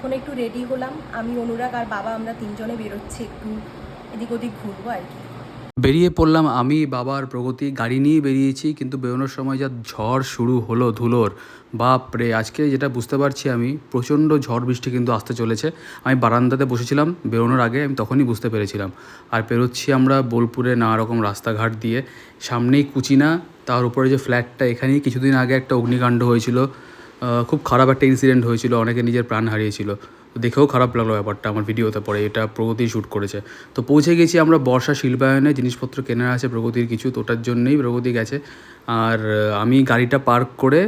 এখন একটু রেডি হলাম, আমি অনুরাগ আর বাবা আমরা তিনজনে বেরোচ্ছি, একটু এদিক ওদিক ঘুরবো আর কি। বেরিয়ে পড়লাম আমি, বাবা আর প্রগতি। গাড়ি নিয়েই বেরিয়েছি, কিন্তু বেরোনোর সময় যা ঝড় শুরু হলো ধুলোর, বাপরে! আজকে যেটা বুঝতে পারছি আমি, প্রচণ্ড ঝড় বৃষ্টি কিন্তু আসতে চলেছে। আমি বারান্দাতে বসেছিলাম বেরোনোর আগে, আমি তখনই বুঝতে পেরেছিলাম। আর পেরোচ্ছি আমরা বোলপুরে নানা রকম রাস্তাঘাট দিয়ে, সামনেই কুচিনা, তার উপরে যে ফ্ল্যাটটা, এখানেই কিছুদিন আগে একটা অগ্নিকাণ্ড হয়েছিল। খুব খারাপ একটা ইনসিডেন্ট হয়েছিল, অনেকে নিজের প্রাণ হারিয়েছিল। তো দেখেও খারাপ লাগলো ব্যাপারটা, আমার ভিডিওতে পরে। এটা প্রগতি শ্যুট করেছে। তো পৌঁছে গেছি আমরা বর্ষা শিল্পায়নে, জিনিসপত্র কেনার আছে প্রগতির কিছু, তো ওটার জন্যেই প্রগতি গেছে। আর আমি গাড়িটা পার্ক করে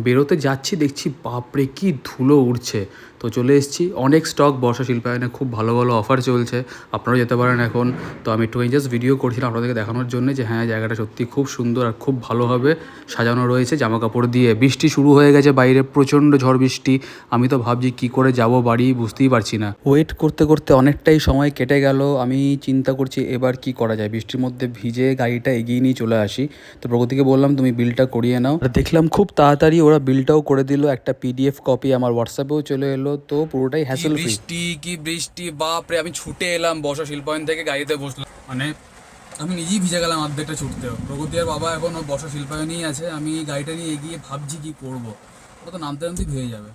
বেরোতে যাচ্ছি, দেখছি বাপরে কী ধুলো উড়ছে। তো চলে এসেছি, অনেক স্টক বর্ষা শিল্পায়নে, খুব ভালো ভালো অফার চলছে, আপনারাও যেতে পারেন এখন। তো আমি একটু জাস্ট ভিডিও করছিলাম আপনাদেরকে দেখানোর জন্য যে হ্যাঁ, জায়গাটা সত্যি খুব সুন্দর আর খুব ভালোভাবে সাজানো রয়েছে জামা কাপড় দিয়ে। বৃষ্টি শুরু হয়ে গেছে বাইরে, প্রচণ্ড ঝড় বৃষ্টি। আমি তো ভাবছি কী করে যাব বাড়ি, বুঝতেই পারছি না। ওয়েট করতে করতে অনেকটাই সময় কেটে গেল। আমি চিন্তা করছি এবার কি করা যায়, বৃষ্টির মধ্যে ভিজে গাড়িটা এগিয়ে নিয়ে চলে আসি। তো প্রগতিকে বললাম তুমি বিলটা করিয়ে নাও। আর দেখলাম খুব তাড়াতাড়ি ওরা বিলটাও করে দিল, একটা পিডিএফ কপি আমার হোয়াটসঅ্যাপেও চলে এলো। তো পুরোটাই হ্যাসেল ফ্রি। কি বৃষ্টি, বাপরে! আমি ছুটে এলাম বর্ষা শিল্পায়ন থেকে, গাড়িতে বসলাম, মানে আমি নিজেই ভিজে গেলাম অর্ধেকটা ছুটতেও। প্রগতি আর বাবা এখন বর্ষা শিল্পায়নেই আছে, আমি গাড়িটা নিয়ে এগিয়ে ভাবছি কি করবো। ওটা তো নামতে নামতেই ভেঙে যাবে।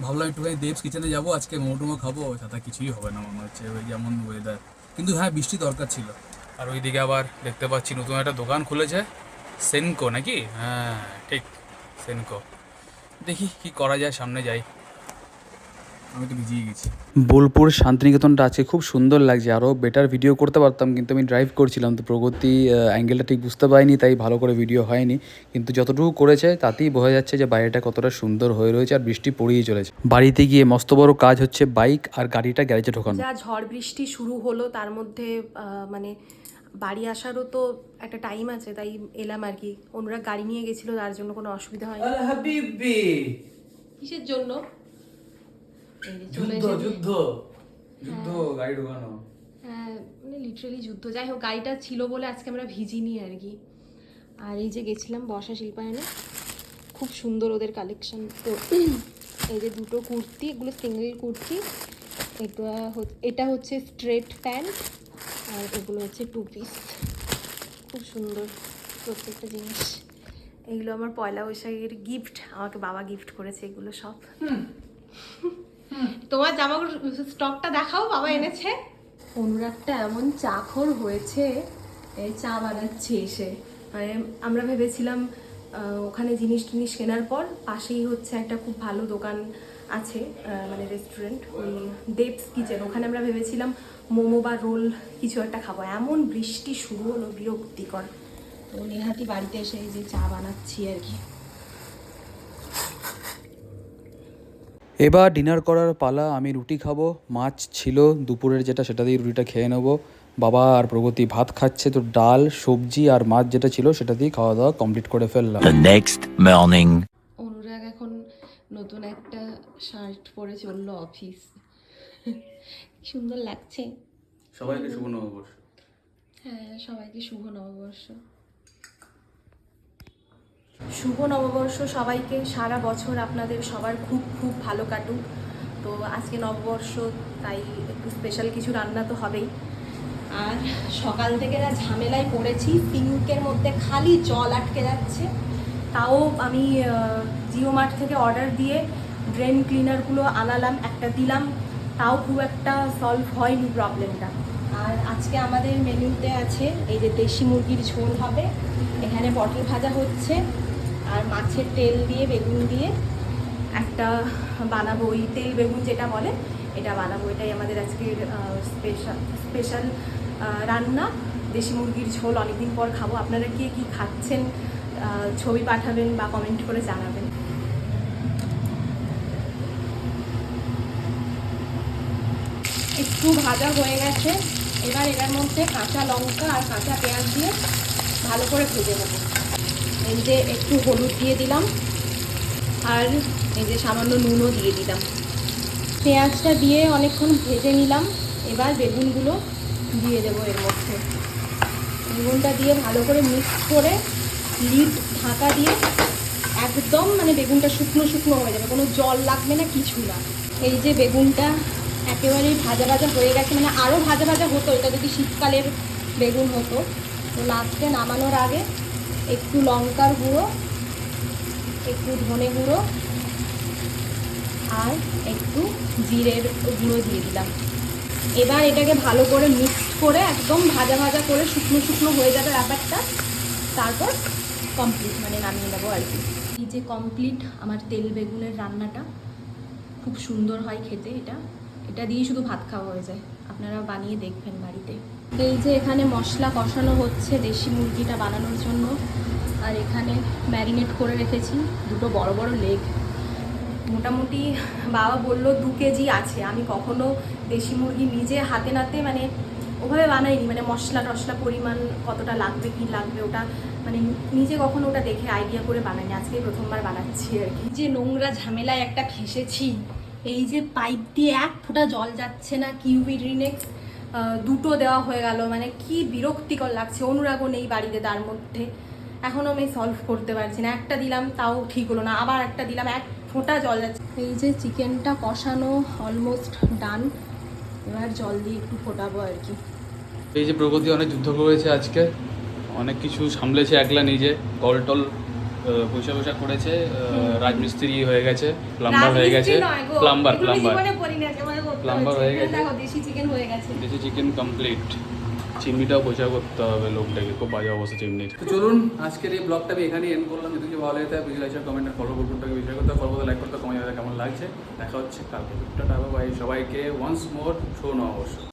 ভাবলাম একটুখানি দেবস কিচেনে যাবো, আজকে মোমো টোমো খাবো, সাথে কিছুই হবে না মনে হচ্ছে, ওই যেমন ওয়েদার। কিন্তু হ্যাঁ, বৃষ্টি দরকার ছিল। আর ওইদিকে আবার দেখতে পাচ্ছি নতুন একটা দোকান খুলেছে, সেনকো নাকি? হ্যাঁ ঠিক, সেনকো। দেখি কি করা যায়, সামনে যাই। আমি তো ভিজিয়ে গেছি। বোলপুর শান্তিনিকেতনটা আজকে খুব সুন্দর লাগছে, আরও বেটার ভিডিও করতে পারতাম, কিন্তু আমি ড্রাইভ করছিলাম তো প্রগতি অ্যাঙ্গেলটা ঠিক বুঝতে পারিনি, তাই ভালো করে ভিডিও হয়নি। কিন্তু যতটুকু করেছে তাতেই বোঝা যাচ্ছে যে বাইরেটা কতটা সুন্দর হয়ে রয়েছে, আর বৃষ্টি পড়েই চলেছে। বাড়িতে গিয়ে মস্ত বড় কাজ হচ্ছে, বাইক আর গাড়িটা গ্যারেজে ঢোকানো। যা ঝড় বৃষ্টি শুরু হলো তার মধ্যে মানে বাড়ি আসারও তো একটা টাইম আছে, তাই এলাম আর কি। অনুরাগ গাড়ি নিয়ে গেছিল, তার জন্য কোনো অসুবিধা হয়নি। কিসের জন্য? এই যে চলে এসেছে। যুদ্ধ যুদ্ধ, গাড়ি ঢোকানো। হ্যাঁ, মানে লিটারালি যুদ্ধ। যাই হোক, গাড়িটা ছিল বলে আজকে আমরা ভিজিনি আর কি। আর এই যে গেছিলাম বর্ষা শিল্পায়নে, খুব সুন্দর ওদের কালেকশন। তো এই যে দুটো কুর্তি, এগুলো সিঙ্গেল কুর্তি। এটা হচ্ছে স্ট্রেট প্যান্ট, আর এগুলো হচ্ছে টু পিস। খুব সুন্দর প্রত্যেকটা জিনিস। এগুলো আমার পয়লা বৈশাখের গিফট, আমাকে বাবা গিফট করেছে এগুলো সব। তোমার জামাগুলো স্টকটা দেখাও, বাবা এনেছে। অনুরাগটা এমন চাখর হয়েছে, এই চা বানাচ্ছে এসে। মানে আমরা ভেবেছিলাম ওখানে জিনিস টিনিস কেনার পর পাশেই হচ্ছে একটা খুব ভালো দোকান আছে, মানে রেস্টুরেন্ট, ওই দেবস কিচেন, ওখানে আমরা ভেবেছিলাম মোমো বা রোল কিছু একটা খাবো। এমন বৃষ্টি শুরু হলো, বিরক্তিকর। তো নেহাতি বাড়িতে এসে এই যে চা বানাচ্ছি আর কি। এবার ডিনার করার পালা। আমি রুটি খাবো, মাছ ছিল দুপুরের যেটা, সেটা দিয়ে রুটিটা খেয়ে নেবো। বাবা আর প্রগতি ভাত খাচ্ছে, তো ডাল সবজি আর মাছ যেটা ছিল সেটা দিয়ে খাওয়া দাওয়া কমপ্লিট করে ফেললাম। অনুরাগ এখন নতুন একটা শার্ট পরে চললো অফিস। সুন্দর লাগছে। সবাইকে শুভ নববর্ষ। হ্যাঁ, সবাইকে শুভ নববর্ষ। শুভ নববর্ষ সবাইকে। সারা বছর আপনাদের সবার খুব খুব ভালো কাটুক। তো আজকে নববর্ষ, তাই একটু স্পেশাল কিছু রান্না তো হবেই। আর সকাল থেকে যা ঝামেলায় পড়েছি, সিঙ্কের মধ্যে খালি জল আটকে যাচ্ছে। তাও আমি জিও মার্ট থেকে অর্ডার দিয়ে ড্রেন ক্লিনারগুলো আনালাম, একটা দিলাম, তাও খুব একটা সলভ হয়নি প্রবলেমটা। আর আজকে আমাদের মেনুতে আছে এই যে দেশি মুরগির ঝোল হবে, এখানে পটল ভাজা হচ্ছে, আর মাছের তেল দিয়ে বেগুন দিয়ে একটা বানাবো, ওই তেল বেগুন যেটা বলে, এটা বানাবো। এটাই আমাদের আজকের স্পেশাল রান্না, দেশি মুরগির ঝোল। অনেকদিন পর খাবো। আপনারা কে কী খাচ্ছেন ছবি পাঠাবেন বা কমেন্ট করে জানাবেন। একটু ভাজা হয়ে গেছে, এবার এটার মধ্যে কাঁচা লঙ্কা আর কাঁচা পেঁয়াজ দিয়ে ভালো করে ভেজে নেব। এই যে একটু হলুদ দিয়ে দিলাম, আর এই যে সামান্য নুনও দিয়ে দিলাম। পেঁয়াজটা দিয়ে অনেকক্ষণ ভেজে নিলাম। এবার বেগুনগুলো দিয়ে দেবো এর মধ্যে। বেগুনটা দিয়ে ভালো করে মিক্স করে লিড ঢাকা দিয়ে একদম, মানে বেগুনটা শুকনো শুকনো হয়ে যাবে, কোনো জল লাগবে না, কিছু না। এই যে বেগুনটা একেবারেই ভাজা ভাজা হয়ে গেছে, মানে আরও ভাজা ভাজা হতো এটা যদি শীতকালের বেগুন হতো। তো লাস্টে নামানোর আগে একটু লঙ্কার গুঁড়ো, একটু ধনে গুঁড়ো আর একটু জিরের গুঁড়ো দিয়ে দিলাম। এবার এটাকে ভালো করে মিক্সড করে একদম ভাজা ভাজা করে শুকনো শুকনো হয়ে যাবে ব্যাপারটা, তারপর কমপ্লিট মানে নামিয়ে নেবো আর কি। এই যে কমপ্লিট আমার তেল বেগুনের রান্নাটা, খুব সুন্দর হয় খেতে। এটা দিয়েই শুধু ভাত খাওয়া হয়ে যায়, আপনারা বানিয়ে দেখবেন বাড়িতে। এই যে এখানে মশলা কষানো হচ্ছে দেশি মুরগিটা বানানোর জন্য, আর এখানে ম্যারিনেট করে রেখেছি দুটো বড় বড় লেগ। মোটামুটি বাবা বললো 2 কেজি আছে। আমি কখনো দেশি মুরগি নিজে হাতে নাতে মানে ওভাবে বানাইনি, মানে মশলা টশলা পরিমাণ কতটা লাগবে কি লাগবে ওটা মানে নিজে কখনো ওটা দেখে আইডিয়া করে বানাইনি, আজকে প্রথমবার বানাচ্ছি আর কি। যে নোংরা ঝামেলায় একটা ফেঁসেছি, এই যে পাইপ দিয়ে 1 ফোঁটা জল যাচ্ছে না, কিউবি রিনেক্স 2টো দেওয়া হয়ে গেল, মানে কি বিরক্তিকর লাগছে। অনুরাগও নেই বাড়িতে, তার মধ্যে এখনও আমি সলভ করতে পারছি না। একটা দিলাম তাও ঠিক হলো না, আবার একটা দিলাম 1 ফোঁটা জল যাচ্ছে। এই যে চিকেনটা কষানো অলমোস্ট ডান, এবার জল দিয়ে একটু ফোটাবো আর কি। এই যে প্রগতি অনেক যুদ্ধ করেছে আজকে, অনেক কিছু সামলেছে একলা নিজে, কল টল পয়সা করেছে, রাজমিস্ত্রি হয়ে গেছে, প্লাম্বার হয়ে গেছে, প্লাম্বার হয়ে গেছে, দেশি চিকেন হয়ে গেছে, দেশি চিকেন কমপ্লিট। চিমনিটাও পয়সা করতে হবে লোকটাকে, খুব বাজে অবস্থা চিমনির। তো চলুন আজকের এই ব্লগটা আমি এখানেই এন্ড করলাম। যদি কিছু ভালো লাগে ভিডিও লাইক কমেন্ট ফলো করতে বিষয় করতে ফলো লাইক করতে কমেন্ট কেমন লাগছে। দেখা হচ্ছে কালকে। টাটা বাই সবাইকে, ওয়ান্স মোর শুভ নববর্ষ।